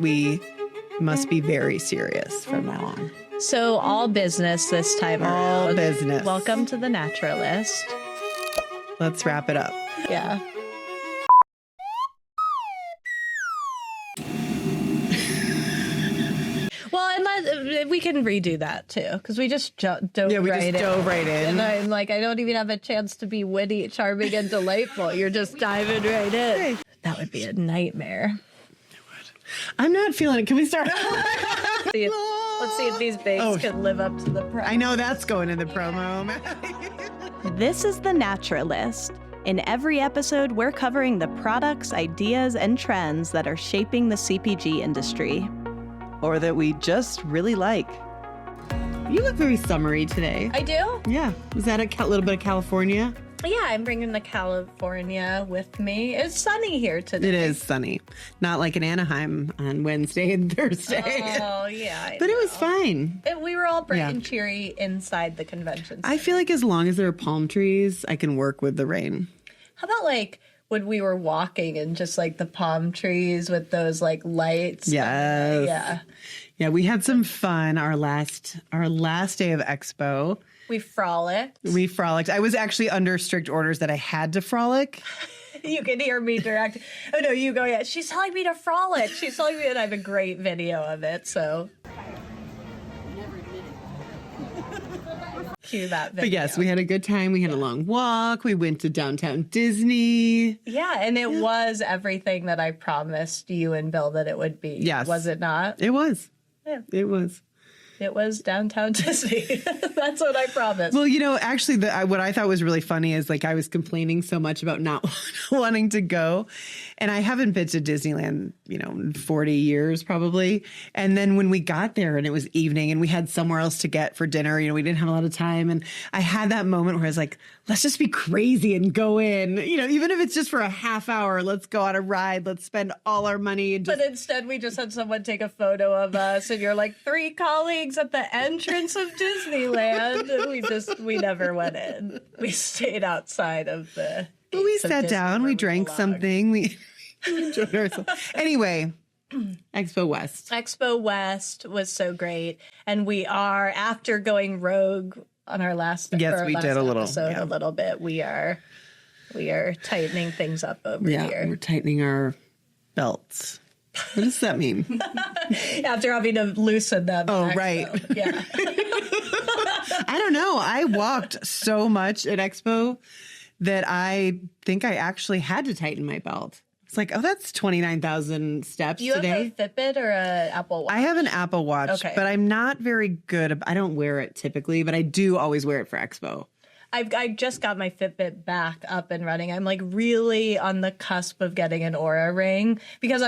we must be very serious from now on. So all business this time around. All business. Welcome to the Naturalist. Let's wrap it up. Yeah. Well, unless we can redo that too, because we just dove right in. And I'm like, I don't even have a chance to be witty, charming, and delightful. You're just diving right in. Hey. That would be a nightmare. It would. I'm not feeling it. Can we start? Let's see if these bakes can live up to the promo. I know that's going in the promo. This is The Naturalist. In every episode, we're covering the products, ideas, and trends that are shaping the CPG industry. Or that we just really like. You look very summery today. I do? Yeah. Was that a little bit of California? Yeah, I'm bringing the California with me. It's sunny here today. It is sunny. Not like in Anaheim on Wednesday and Thursday. Oh, yeah. But it was fine. We were all bright and cheery inside the convention center. I feel like as long as there are palm trees, I can work with the rain. How about like when we were walking and just like the palm trees with those like lights? Yes. Yeah, we had some fun our last day of Expo. We frolicked. I was actually under strict orders that I had to frolic. You can hear me direct. Oh, no, you go, yeah. She's telling me to frolic. She's telling me, and I have a great video of it, so. Cue that video. But yes, we had a good time. We had a long walk. We went to downtown Disney. Yeah, and it was everything that I promised you and Bill that it would be. Yes. Was it not? It was. Yeah. It was. It was downtown Disney. That's what I promised. Well, actually, what I thought was really funny is like I was complaining so much about not wanting to go. And I haven't been to Disneyland, in 40 years probably. And then when we got there and it was evening and we had somewhere else to get for dinner, we didn't have a lot of time. And I had that moment where I was like, let's just be crazy and go in, even if it's just for a half hour, let's go on a ride. Let's spend all our money. But instead we just had someone take a photo of us and you're like 3 colleagues at the entrance of Disneyland. And we never went in. We stayed outside of the. Well, we sat down, we drank something, we enjoyed ourselves. Anyway, Expo West. Expo West was so great. And we are, after going rogue on our last yes, we did a little bit, we are tightening things up over here. We're tightening our belts. What does that mean? After having to loosen them. Oh, right. Yeah. I don't know. I walked so much at Expo that I think I actually had to tighten my belt. It's like, that's 29,000 steps today. Do you have a Fitbit or an Apple Watch? I have an Apple Watch, but I'm not very good. I don't wear it typically, but I do always wear it for Expo. I just got my Fitbit back up and running. I'm like really on the cusp of getting an Oura ring because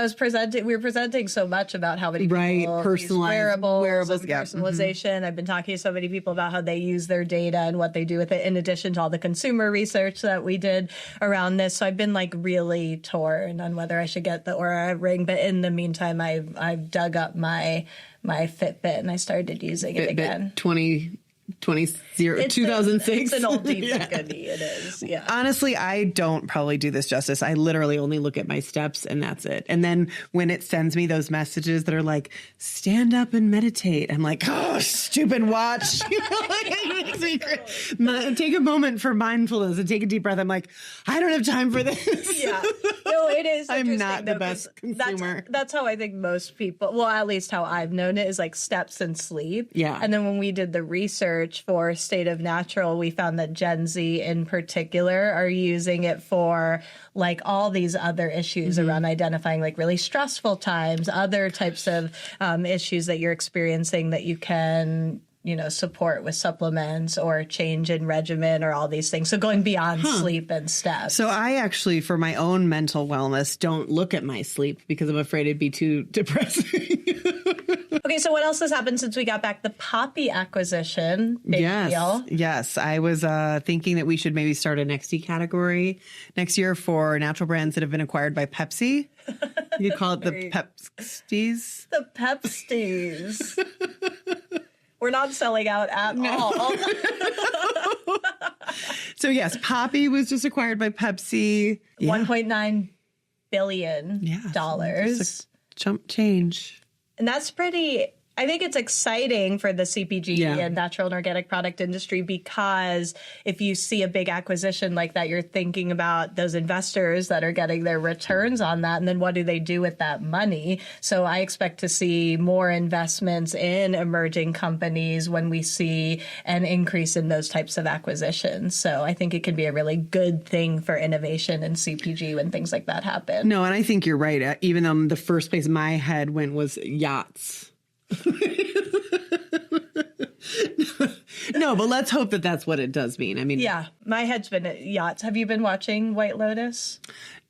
we were presenting so much about how many people personalized wearables and personalization. Mm-hmm. I've been talking to so many people about how they use their data and what they do with it, in addition to all the consumer research that we did around this. So I've been like really torn on whether I should get the Oura ring. But in the meantime, I've dug up my Fitbit and I started using it again. 2006. It's an oldie but goodie. It is. Yeah. Honestly, I don't probably do this justice. I literally only look at my steps and that's it. And then when it sends me those messages that are like, stand up and meditate, I'm like, oh, stupid watch. Take a moment for mindfulness and take a deep breath. I'm like, I don't have time for this. Yeah. No, it is. I'm not the best consumer. That's how I think most people, well, at least how I've known it, is like steps and sleep. Yeah. And then when we did the research for State of Natural, we found that Gen Z in particular are using it for like all these other issues around identifying like really stressful times, other types of issues that you're experiencing that you can support with supplements or change in regimen or all these things. So going beyond sleep and steps. So I actually, for my own mental wellness, don't look at my sleep because I'm afraid it'd be too depressing. Okay, so what else has happened since we got back? The Poppi acquisition. Big deal. Yes. I was thinking that we should maybe start a Nexty category next year for natural brands that have been acquired by Pepsi. You could call it the Pepsties. The Pepsties. We're not selling out at all. So yes, Poppi was just acquired by Pepsi. $1.9 billion. Chump change. And that's I think it's exciting for the CPG and natural and organic product industry, because if you see a big acquisition like that, you're thinking about those investors that are getting their returns on that. And then what do they do with that money? So I expect to see more investments in emerging companies when we see an increase in those types of acquisitions. So I think it can be a really good thing for innovation in CPG when things like that happen. No, and I think you're right. Even though the first place my head went was yachts. No, but let's hope that that's what it does mean. I mean, yeah, my head's been at yachts. Have you been watching White Lotus?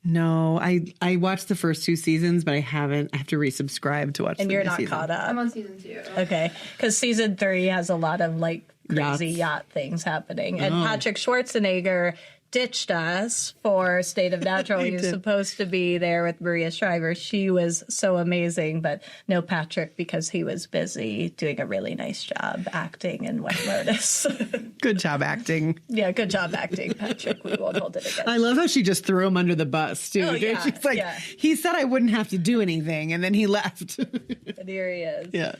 No, I watched the first 2 seasons, but I haven't. I have to resubscribe to watch. And you're not caught up. I'm on season 2. Okay, because season 3 has a lot of like crazy yacht things happening, and Patrick Schwarzenegger ditched us for State of Natural. He was supposed to be there with Maria Shriver. She was so amazing, but no Patrick because he was busy doing a really nice job acting in White Lotus. Good job acting. Yeah, good job acting, Patrick. We won't hold it against I love how she just threw him under the bus, too. Oh, yeah, She's like, he said I wouldn't have to do anything, and then he left. And here he is. Yeah.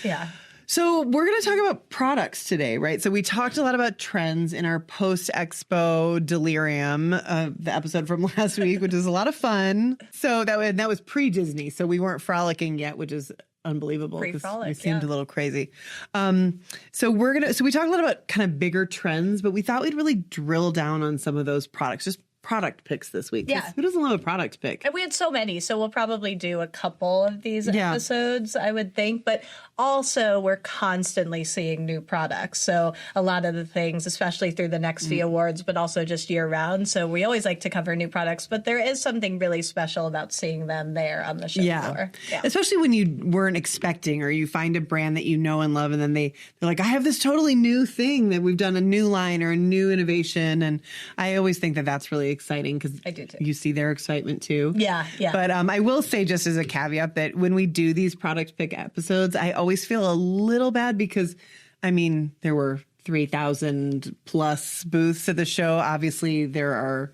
Yeah. So we're going to talk about products today, right? So we talked a lot about trends in our Post-Expo delirium, the episode from last week, which is a lot of fun. So that was pre-Disney, so we weren't frolicking yet, which is unbelievable because we seemed a little crazy. So we talked a lot about kind of bigger trends, but we thought we'd really drill down on some of those products, just product picks this week. Yeah. Who doesn't love a product pick? And we had so many, so we'll probably do a couple of these episodes, I would think. But also, we're constantly seeing new products. So a lot of the things, especially through the Next Fee Awards, but also just year round. So we always like to cover new products, but there is something really special about seeing them there on the show floor. Yeah. Especially when you weren't expecting, or you find a brand that you know and love, and then they're like, I have this totally new thing that we've done, a new line or a new innovation. And I always think that that's really exciting because you see their excitement too. Yeah, yeah. But I will say, just as a caveat, that when we do these product pick episodes, I always feel a little bad because, I mean, there were 3,000 plus booths at the show. Obviously, there are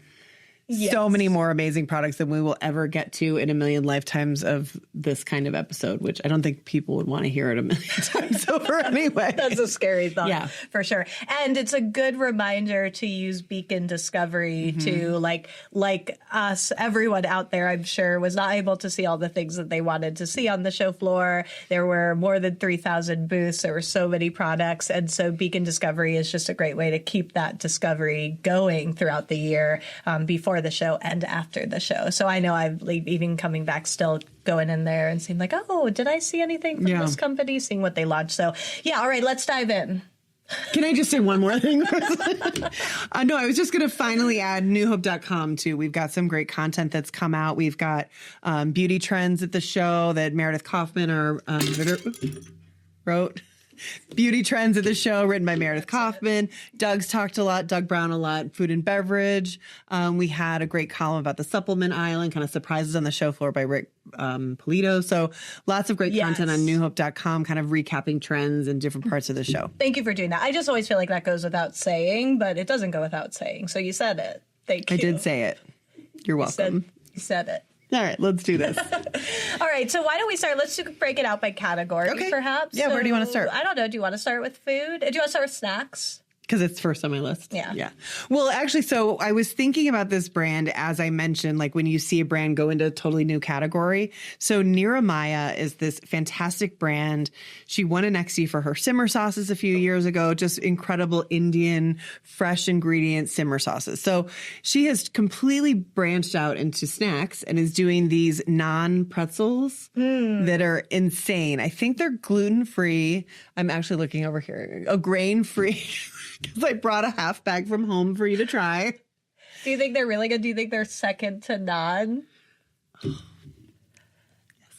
so many more amazing products than we will ever get to in a million lifetimes of this kind of episode, which I don't think people would want to hear it a million times over anyway. That's a scary thought, for sure. And it's a good reminder to use Beacon Discovery to, like us, everyone out there, I'm sure, was not able to see all the things that they wanted to see on the show floor. There were more than 3,000 booths. There were so many products. And so Beacon Discovery is just a great way to keep that discovery going throughout the year before the show and after the show. So I know I've even coming back still going in there and seeing like, oh, did I see anything from this company? Seeing what they launched. So yeah, all right, let's dive in. Can I just say one more thing? No, I was just going to finally add newhope.com too. We've got some great content that's come out. We've got beauty trends at the show that Meredith Kaufman wrote. Beauty trends at the show, written by Meredith Kaufman. Doug Brown a lot, food and beverage. We had a great column about the supplement aisle and kind of surprises on the show floor by Rick Polito. So lots of great content on newhope.com, kind of recapping trends in different parts of the show. Thank you for doing that. I just always feel like that goes without saying, but it doesn't go without saying. So you said it. Thank you. I did say it. You're welcome. You said it. All right, let's do this. All right, so why don't we start? Let's break it out by category, perhaps. Yeah, where do you want to start? I don't know. Do you want to start with food? Do you want to start with snacks? Because it's first on my list. Yeah. Well, actually, so I was thinking about this brand, as I mentioned, like when you see a brand go into a totally new category. So Niramaya is this fantastic brand. She won an XC for her simmer sauces a few years ago, just incredible Indian fresh ingredient simmer sauces. So she has completely branched out into snacks and is doing these non-pretzels that are insane. I think they're gluten-free. I'm actually looking over here. Grain-free. Because I brought a half bag from home for you to try. Do you think they're really good? Do you think they're second to none? Yes,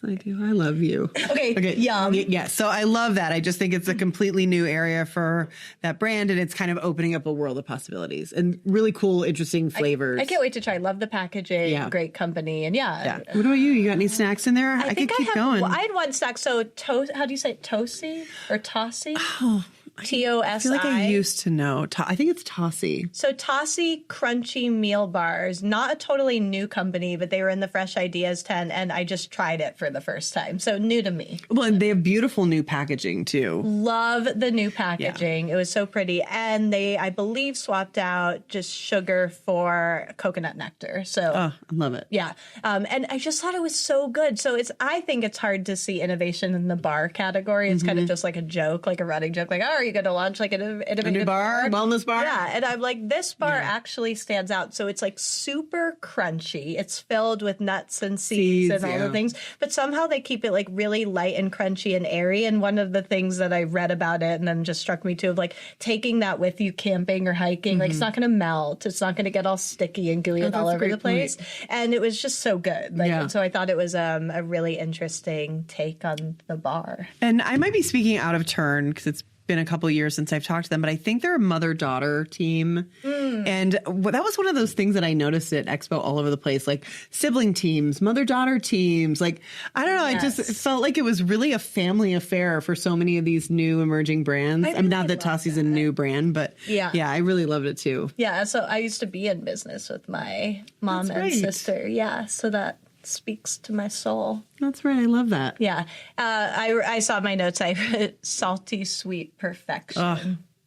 I do. I love you. Okay. Yum. Yeah. So I love that. I just think it's a completely new area for that brand, and it's kind of opening up a world of possibilities and really cool, interesting flavors. I can't wait to try. Love the packaging. Yeah. Great company. And What about you? You got any snacks in there? I could keep going. I had one snack. So how do you say it? Toasty or tossy? Oh, Tossi. I feel like I used to know. I think it's Tossi. So Tossi Crunchy Meal Bars, not a totally new company, but they were in the Fresh Ideas tent, and I just tried it for the first time. So new to me. Well, and they have beautiful new packaging too. Love the new packaging. Yeah. It was so pretty. And they, I believe, swapped out just sugar for coconut nectar. So I love it. Yeah. And I just thought it was so good. So I think it's hard to see innovation in the bar category. It's kind of just like a joke, like a running joke, like, oh, are you going to launch like a new bar, wellness bar? Yeah. And I'm like, this bar actually stands out. So it's like super crunchy. It's filled with nuts and seeds and all the things, but somehow they keep it like really light and crunchy and airy. And one of the things that I read about it and then just struck me too, of like taking that with you camping or hiking, like it's not going to melt. It's not going to get all sticky and gooey and all over the place. And it was just so good. Like, so I thought it was a really interesting take on the bar. And I might be speaking out of turn because it's been a couple of years since I've talked to them, but I think they're a mother-daughter team. And that was one of those things that I noticed at Expo all over the place, like sibling teams, mother-daughter teams. Like, I don't know, I just felt like it was really a family affair for so many of these new emerging brands. I mean, not that Tossi's a new brand, but yeah, I really loved it too. Yeah, so I used to be in business with my mom and sister. Yeah, so that speaks to my soul. That's right. I love that. Yeah. I saw my notes. I read salty, sweet perfection. Oh,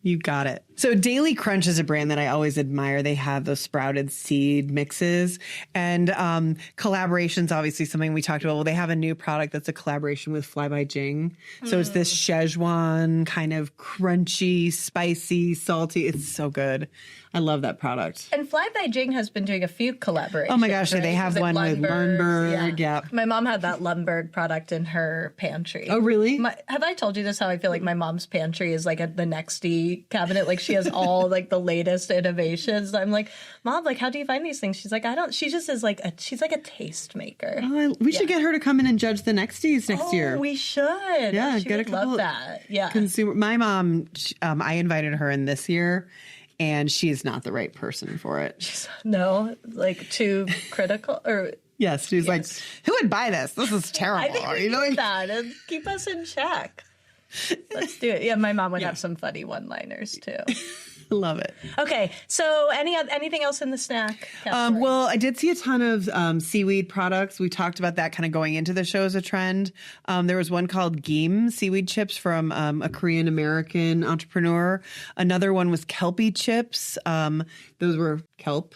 you got it. So Daily Crunch is a brand that I always admire. They have those sprouted seed mixes and collaborations, obviously something we talked about. Well, they have a new product that's a collaboration with Fly by Jing. So it's this Szechuan kind of crunchy, spicy, salty. It's so good. I love that product. And Fly by Jing has been doing a few collaborations. Oh my gosh, right? They have one with Lundberg. Yeah. My mom had that Lundberg product in her pantry. Oh, really? Have I told you this, how I feel like my mom's pantry is like the Nexty cabinet? Like she has all like the latest innovations. I'm like, Mom, like, how do you find these things? She's like, I don't. She just is like she's like a taste maker. We should get her to come in and judge the Nexties next year. We should. Yeah, she get would a couple love that. Yeah. My mom, I invited her in this year. And she is not the right person for it. No, like too critical or. Yes, she's like, who would buy this? This is terrible. I think we need that and keep us in check. Let's do it. Yeah, my mom would have some funny one-liners too. Love it. Okay, so anything else in the snack category? Well, I did see a ton of seaweed products. We talked about that kind of going into the show as a trend. There was one called Geem seaweed chips from a Korean American entrepreneur. Another one was Kelpie chips. Those were kelp.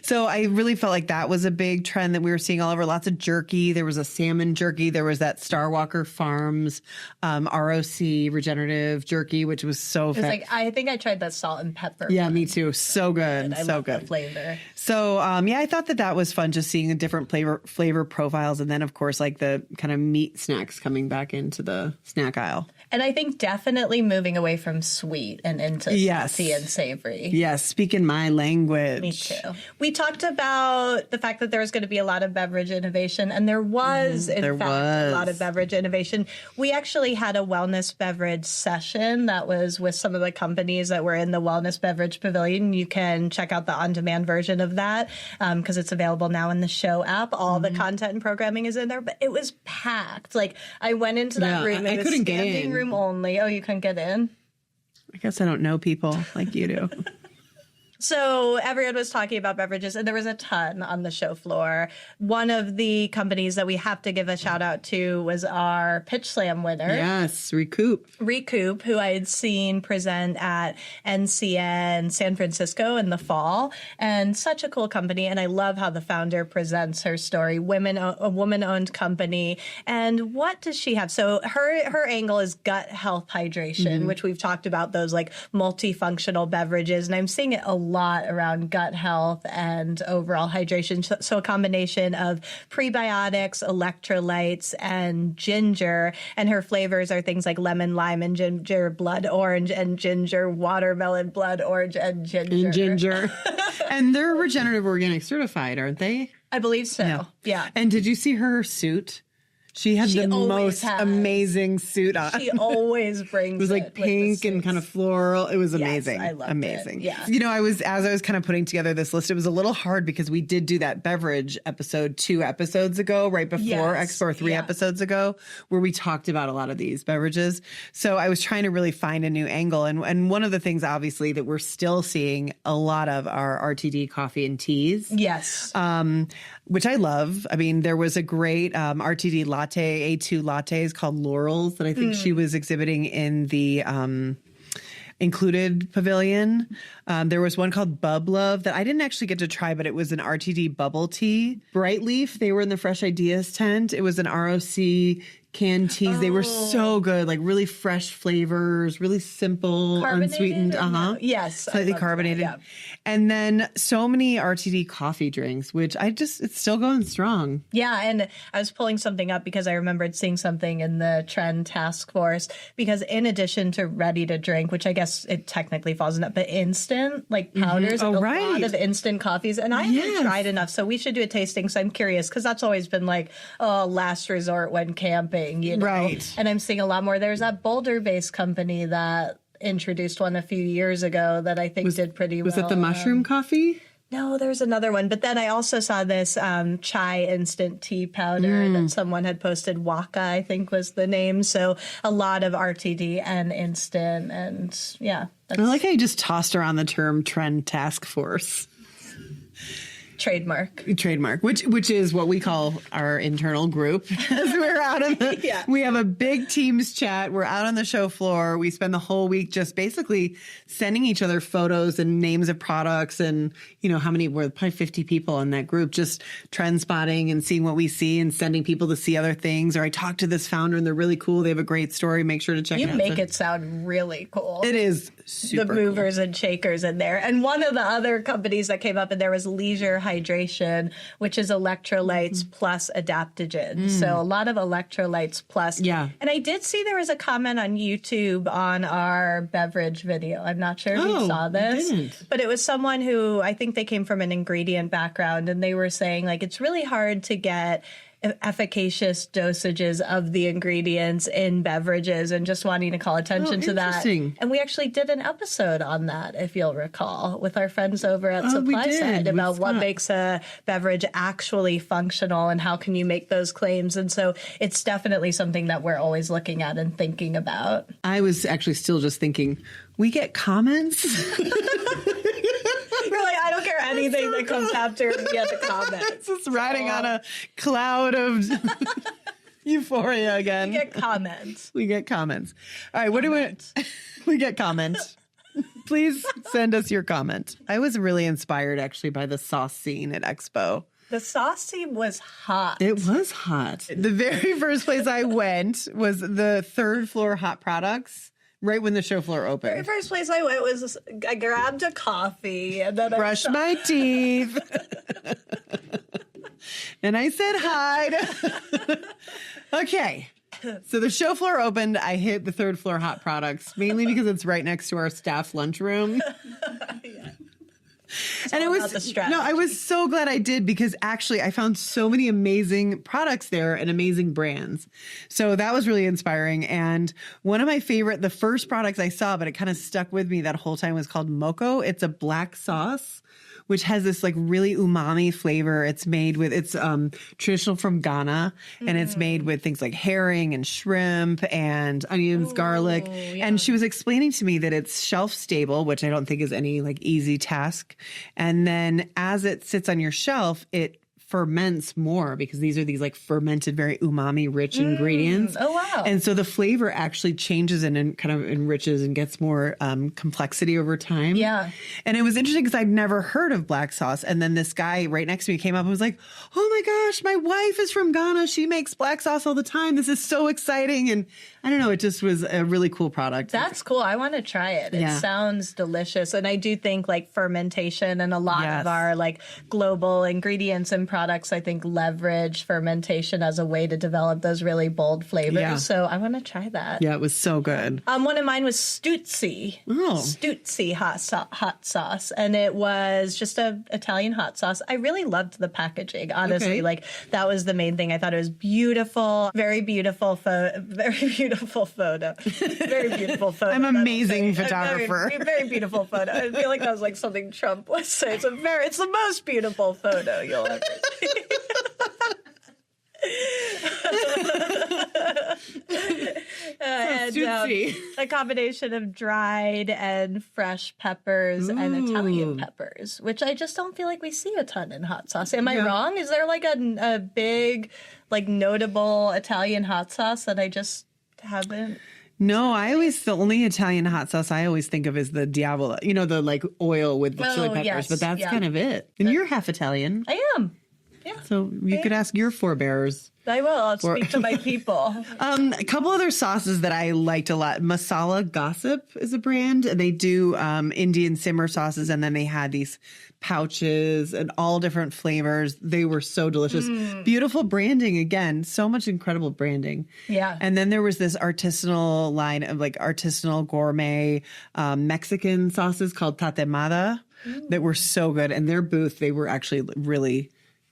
So I really felt like that was a big trend that we were seeing all over. Lots of jerky. There was a salmon jerky. There was that Starwalker Farms ROC regenerative jerky, which was so like I think I tried that salt and pepper. Yeah, me too. So good. I love the flavor. So I thought that was fun, just seeing the different flavor profiles, and then of course like the kind of meat snacks coming back into the snack aisle. And I think definitely moving away from sweet and into salty and savory. Yes, speaking my language. Me too. We talked about the fact that there was going to be a lot of beverage innovation, and there was, in fact, a lot of beverage innovation. We actually had a wellness beverage session that was with some of the companies that were in the Wellness Beverage Pavilion. You can check out the on-demand version of that because it's available now in the show app. All the content and programming is in there, but it was packed. Like, I went into that room. I couldn't get in. Room only. Oh, you couldn't get in? I guess I don't know people like you do. So everyone was talking about beverages, and there was a ton on the show floor. One of the companies that we have to give a shout out to was our Pitch Slam winner. Yes, Recoup, who I had seen present at NCN San Francisco in the fall. And such a cool company. And I love how the founder presents her story. A woman-owned company. And what does she have? So her angle is gut health hydration, which we've talked about, those like multifunctional beverages. And I'm seeing it a lot around gut health and overall hydration. So a combination of prebiotics, electrolytes, and ginger. And her flavors are things like lemon, lime, and ginger, blood orange, and ginger, watermelon, blood orange, and ginger. And they're regenerative organic certified, aren't they? I believe so. Yeah. And did you see her suit? She had the always most has. amazing suit on. She always brings It was like with the pink and suits. kind of floral. It was Yes, amazing. I loved amazing. it. Yeah. You know, as I was kind of putting together this list, it was a little hard because we did do that beverage episode 2 episodes ago, right before Yes. Expo, or 3 episodes ago, where we talked about a lot of these beverages. So I was trying to really find a new angle. And one of the things, obviously, that we're still seeing a lot of are RTD coffee and teas. Yes. Which I love. I mean, there was a great RTD latte, A2 lattes called Laurels that I think she was exhibiting in the included pavilion. There was one called Bub Love that I didn't actually get to try, but it was an RTD bubble tea. Bright Leaf, they were in the Fresh Ideas tent. It was an ROC canned teas. They were so good, like really fresh flavors, really simple, Carbonated unsweetened. Yes. I Slightly loved that, carbonated. yeah. And then so many RTD coffee drinks, which it's still going strong. Yeah, and I was pulling something up because I remembered seeing something in the trend task force, because in addition to ready to drink, which I guess it technically falls in that, but instant, like powders, Oh, like a right. lot of instant coffees. And I haven't tried enough, so we should do a tasting. So I'm curious, because that's always been like, last resort when camping, you know? Right. And I'm seeing a lot more. There's that Boulder-based company that introduced one a few years ago that I think did pretty well. Was it the mushroom coffee? No, there's another one. But then I also saw this chai instant tea powder that someone had posted. Waka, I think, was the name. So a lot of RTD and instant. And yeah. I like how you just tossed around the term trend task force. Trademark, which is what we call our internal group. As we're out in the, we have a big Teams chat. We're out on the show floor. We spend the whole week just basically sending each other photos and names of products, and you know we're probably 50 people in that group, just trend spotting and seeing what we see and sending people to see other things. Or I talked to this founder and they're really cool. They have a great story. Make sure to check it out. You make it sound really cool. It is super the movers and shakers in there. And one of the other companies that came up in there was Leisure Hydration, which is electrolytes plus adaptogens. So a lot of electrolytes plus. Yeah. And I did see there was a comment on YouTube on our beverage video. I'm not sure if you saw this. I didn't. But it was someone who, I think they came from an ingredient background, and they were saying like it's really hard to get efficacious dosages of the ingredients in beverages, and just wanting to call attention to that. And we actually did an episode on that, if you'll recall, with our friends over at Supply Side about what makes a beverage actually functional and how can you make those claims. And so it's definitely something that we're always looking at and thinking about. I was actually still just thinking, we get comments? You're like, I don't care anything that comes after we get the comments. It's just riding on a cloud of euphoria again. We get comments. We get comments. All right, what do we get comments? Please send us your comment. I was really inspired actually by the sauce scene at Expo. The sauce scene was hot. It was hot. The very first place I went was the 3rd floor Hot Products. Right when the show floor opened. The first place I went was I grabbed a coffee and then brushed my teeth. And I said hi. Okay. So the show floor opened. I hit the 3rd floor Hot Products, mainly because it's right next to our staff lunchroom. And it was I was so glad I did, because actually I found so many amazing products there and amazing brands. So that was really inspiring. And one of my favorite, the first products I saw, but it kind of stuck with me that whole time, was called Moco. It's a black sauce, which has this like really umami flavor. It's made with, it's traditional from Ghana, and it's made with things like herring and shrimp and onions, garlic. Yeah. And she was explaining to me that it's shelf stable, which I don't think is any like easy task. And then as it sits on your shelf, it ferments more, because these are these like fermented, very umami rich ingredients. Oh, wow. And so the flavor actually changes and kind of enriches and gets more complexity over time. Yeah. And it was interesting because I'd never heard of black sauce. And then this guy right next to me came up and was like, oh my gosh, my wife is from Ghana. She makes black sauce all the time. This is so exciting. And I don't know, it just was a really cool product. That's cool. I want to try it. It sounds delicious. And I do think like fermentation and a lot of our like global ingredients and products products, I think, leverage fermentation as a way to develop those really bold flavors. Yeah. So I want to try that. Yeah, it was so good. One of mine was Stutzi. Stutzi hot sauce. And it was just a Italian hot sauce. I really loved the packaging, honestly. Okay. Like, that was the main thing. I thought it was beautiful. Very beautiful photo. Very beautiful photo. Very beautiful photo. I'm an amazing photographer. Very beautiful photo. I feel like that was like something Trump would say. It's the most beautiful photo you'll ever see. A combination of dried and fresh peppers and Italian peppers, which I just don't feel like we see a ton in hot sauce. Am I wrong? Is there like a big, like, notable Italian hot sauce that I just haven't? No, the only Italian hot sauce I always think of is the Diavolo, the like oil with the chili peppers, yes, but that's kind of it. And you're half Italian. I am. Yeah. So you could ask your forebears. I will. I'll speak to my people. A couple other sauces that I liked a lot. Masala Gossip is a brand, and they do Indian simmer sauces, and then they had these pouches and all different flavors. They were so delicious. Beautiful branding again. So much incredible branding. Yeah. And then there was this artisanal line of like artisanal gourmet Mexican sauces called tatemada that were so good. And their booth, they were actually really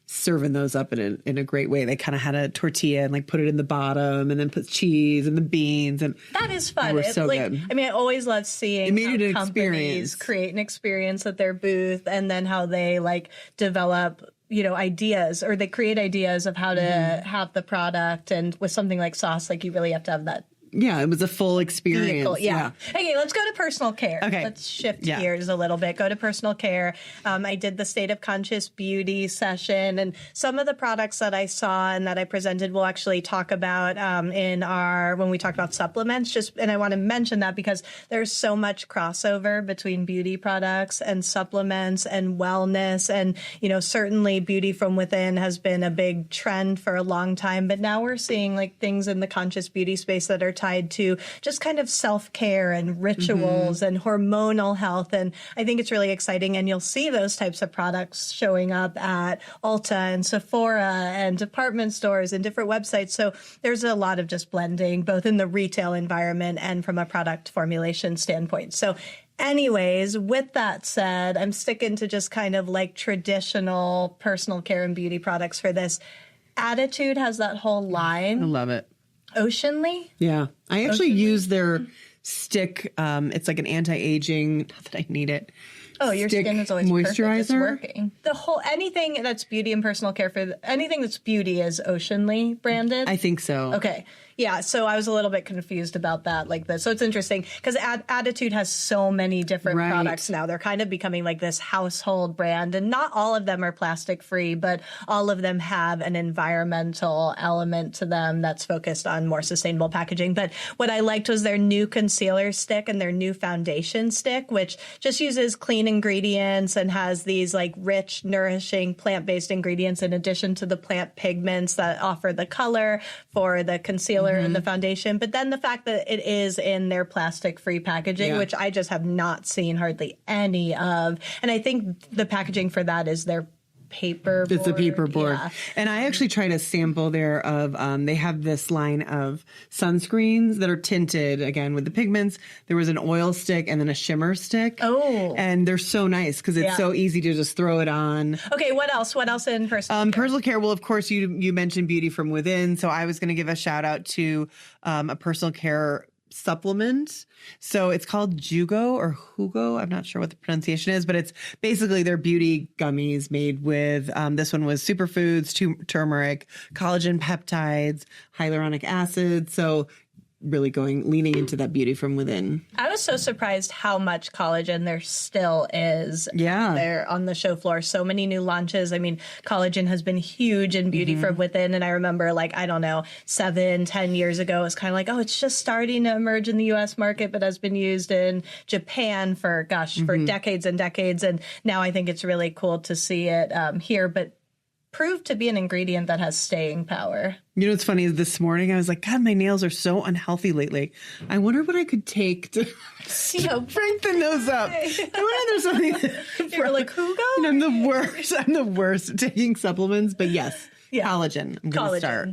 serving those up in a great way. They kind of had a tortilla and like put it in the bottom and then put cheese and the beans, and that is fun. They were so good. I mean, I always love seeing how companies experience. Create an experience at their booth, and then how they like develop, ideas, or they create ideas of how to have the product. And with something like sauce, like, you really have to have that. Yeah, it was a full experience. Vehicle, yeah. Okay, let's go to personal care. Okay. Let's shift gears a little bit. Go to personal care. I did the State of Conscious Beauty session, and some of the products that I saw and that I presented we'll actually talk about when we talk about supplements. And I want to mention that because there's so much crossover between beauty products and supplements and wellness. And, certainly beauty from within has been a big trend for a long time. But now we're seeing like things in the conscious beauty space that are tied to just kind of self-care and rituals and hormonal health. And I think it's really exciting. And you'll see those types of products showing up at Ulta and Sephora and department stores and different websites. So there's a lot of just blending, both in the retail environment and from a product formulation standpoint. So anyways, with that said, I'm sticking to just kind of like traditional personal care and beauty products for this. Attitude has that whole line. I love it. Oceanly? Yeah. I actually use their stick. It's like an anti-aging, not that I need it. Oh, your skin is always moisturizer. Perfect. It's working. Anything that's beauty and personal care anything that's beauty is Oceanly branded? I think so. Okay. Yeah, so I was a little bit confused about that like this. So it's interesting because Attitude has so many different products now. They're kind of becoming like this household brand, and not all of them are plastic free, but all of them have an environmental element to them that's focused on more sustainable packaging. But what I liked was their new concealer stick and their new foundation stick, which just uses clean ingredients and has these like rich, nourishing plant-based ingredients in addition to the plant pigments that offer the color for the concealer and the foundation. But then the fact that it is in their plastic-free packaging, which I just have not seen hardly any of. And I think the packaging for that is their paper board. It's a paper board. Yeah. And I actually tried a sample there of, they have this line of sunscreens that are tinted, again, with the pigments. There was an oil stick and then a shimmer stick. Oh. And they're so nice because it's so easy to just throw it on. Okay, what else? What else in personal care? Personal care, well, of course, you mentioned beauty from within. So I was going to give a shout out to a personal care supplement. So it's called Jugo or Hugo. I'm not sure what the pronunciation is, but it's basically their beauty gummies made with, this one was superfoods, turmeric, collagen peptides, hyaluronic acid. So really leaning into that beauty from within. I was so surprised how much collagen there still is there on the show floor. So many new launches. I mean, collagen has been huge in beauty from within. And I remember 7-10 years ago, it was kind of like, oh, it's just starting to emerge in the U.S. market, but has been used in Japan for decades and decades. And now I think it's really cool to see it here. But proved to be an ingredient that has staying power. You know what's funny is this morning I was like, God, my nails are so unhealthy lately. I wonder what I could take to strengthen those up. I wonder if there's something. You're like, who goes? And I'm the worst. I'm the worst at taking supplements. But yes, collagen. I'm going to start.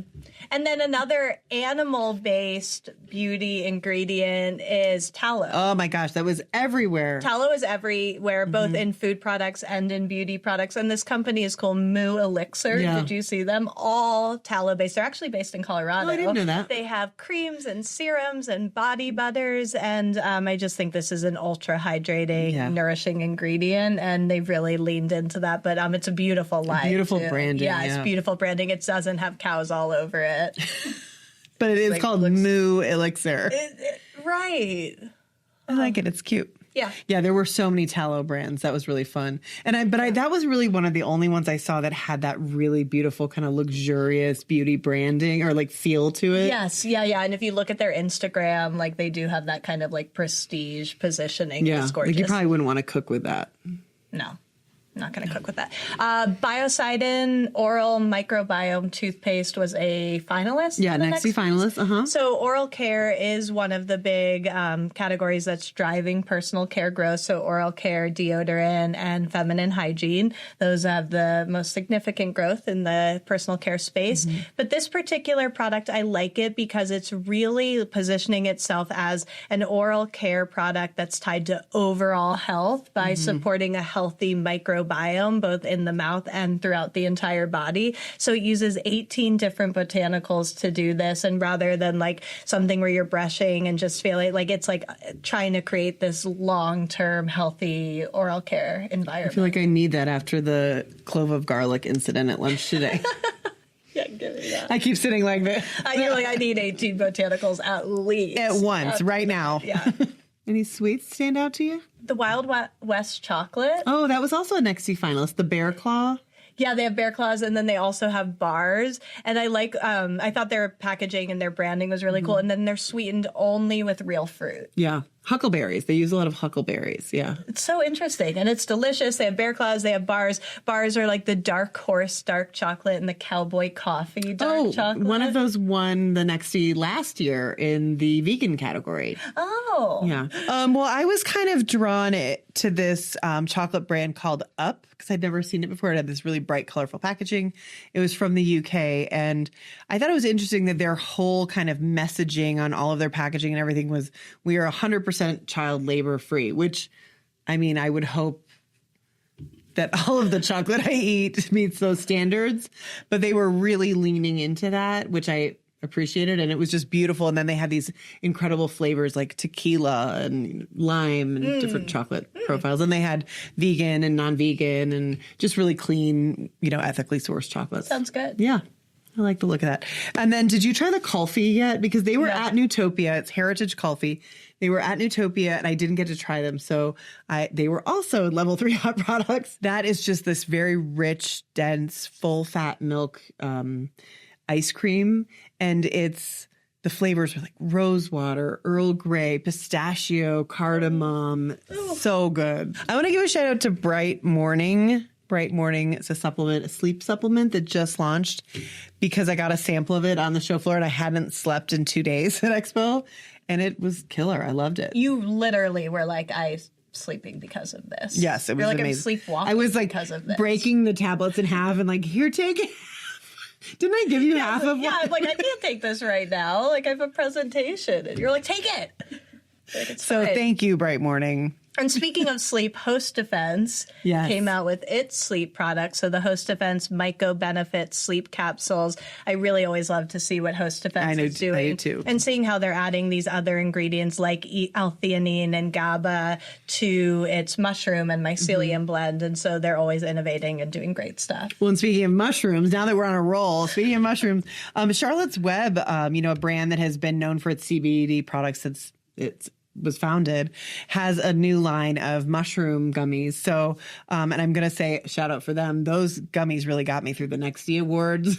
And then another animal-based beauty ingredient is tallow. Oh my gosh, that was everywhere. Tallow is everywhere, both in food products and in beauty products. And this company is called Moo Elixir. Yeah. Did you see them? All tallow-based. They're actually based in Colorado. Oh, I didn't know that. They have creams and serums and body butters. And I just think this is an ultra-hydrating, nourishing ingredient. And they've really leaned into that. But it's a beautiful line. Beautiful too. branding. Yeah, it's beautiful branding. It doesn't have cows all over it. But it is called Moo Elixir. Right. I like it. It's cute. Yeah. Yeah, there were so many tallow brands. That was really fun. And that was really one of the only ones I saw that had that really beautiful kind of luxurious beauty branding or like feel to it. Yes. Yeah. And if you look at their Instagram, like they do have that kind of like prestige positioning. Yeah. It's gorgeous. Like you probably wouldn't want to cook with that. No. Not going to cook with that. Biocidin oral microbiome toothpaste was a finalist. Yeah, next finalist. So oral care is one of the big categories that's driving personal care growth. So oral care, deodorant, and feminine hygiene. Those have the most significant growth in the personal care space. Mm-hmm. But this particular product, I like it because it's really positioning itself as an oral care product that's tied to overall health by supporting a healthy microbiome, both in the mouth and throughout the entire body. So it uses 18 different botanicals to do this. And rather than like something where you're brushing and just feeling like it's like trying to create this long-term healthy oral care environment. I feel like I need that after the clove of garlic incident at lunch today. Yeah, give me that. I keep sitting like this. You're like, I need 18 botanicals at least. At once, right now. Yeah. Any sweets stand out to you? The Wild West chocolate. Oh, that was also a next finalist. The Bear Claw. Yeah, they have bear claws, and then they also have bars. And I like, I thought their packaging and their branding was really cool. And then they're sweetened only with real fruit. Yeah. Huckleberries. They use a lot of huckleberries. Yeah. It's so interesting. And it's delicious. They have bear claws. They have bars. Bars are like the dark horse dark chocolate and the cowboy coffee dark chocolate. One of those won the Nexty last year in the vegan category. Oh. Yeah. Well, I was kind of drawn to this chocolate brand called Up because I'd never seen it before. It had this really bright, colorful packaging. It was from the UK. And I thought it was interesting that their whole kind of messaging on all of their packaging and everything was, we are 100% child labor free, which, I mean, I would hope that all of the chocolate I eat meets those standards, but they were really leaning into that, which I appreciated. And it was just beautiful. And then they had these incredible flavors like tequila and lime and different chocolate profiles. And they had vegan and non-vegan and just really clean, ethically sourced chocolates. Sounds good. Yeah. I like the look of that. And then did you try the Kulfi yet? Because they were at Newtopia. It's Heritage Kulfi. They were at Newtopia and I didn't get to try them. So they were also level 3 hot products. That is just this very rich, dense, full fat milk ice cream. And the flavors are like rose water, Earl Grey, pistachio, cardamom. So good. I want to give a shout out to Bright Morning. Bright Morning. It's a sleep supplement that just launched because I got a sample of it on the show floor and I hadn't slept in 2 days at Expo and it was killer. I loved it. You literally were like, I'm sleeping because of this. Yes, it was amazing. amazing. I'm sleepwalking I was like because of this. Breaking the tablets in half and like, here, take it. Didn't I give you half of one? Yeah, I'm like, I can't take this right now. Like, I have a presentation. And you're like, take it. Like, so thank you, Bright Morning. And speaking of sleep, Host Defense came out with its sleep product. So the Host Defense Myco Benefit sleep capsules. I really always love to see what Host Defense is doing. I do too. And seeing how they're adding these other ingredients like L-theanine and GABA to its mushroom and mycelium blend. And so they're always innovating and doing great stuff. Well, and speaking of mushrooms, now that we're on a roll, speaking of mushrooms, Charlotte's Web, a brand that has been known for its CBD products since it's was founded, has a new line of mushroom gummies. So, and I'm going to say shout out for them. Those gummies really got me through the Nexty Awards.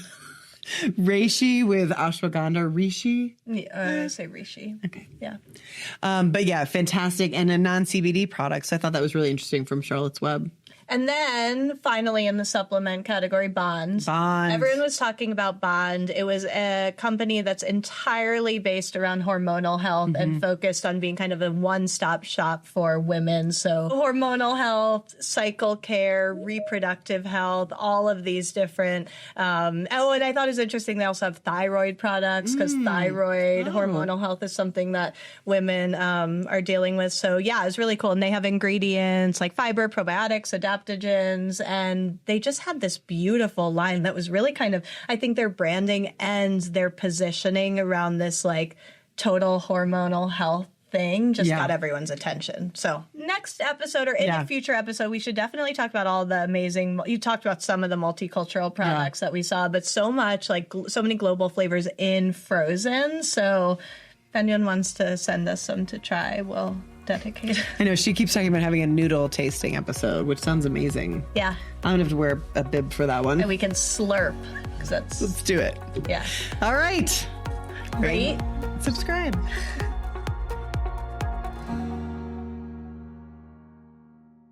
Reishi with ashwagandha. Reishi? Yeah, I say Reishi. Okay. Yeah. But yeah, fantastic. And a non-CBD product. So I thought that was really interesting from Charlotte's Web. And then finally in the supplement category, Bond. Bond. Everyone was talking about Bond. It was a company that's entirely based around hormonal health and focused on being kind of a one-stop shop for women. So hormonal health, cycle care, reproductive health, all of these different. And I thought it was interesting. They also have thyroid products because thyroid hormonal health is something that women are dealing with. So yeah, it's really cool. And they have ingredients like fiber, probiotics, adaptogens, and they just had this beautiful line that was really kind of, I think their branding and their positioning around this like total hormonal health thing just got everyone's attention. So next episode or in a future episode, we should definitely talk about all the amazing, you talked about some of the multicultural products that we saw, but so much, like so many global flavors in frozen. So if anyone wants to send us some to try, we'll dedicate. I know she keeps talking about having a noodle tasting episode, which sounds amazing. Yeah. I'm gonna have to wear a bib for that one. And we can slurp because that's. Let's do it. Yeah. All right. Rate. Subscribe.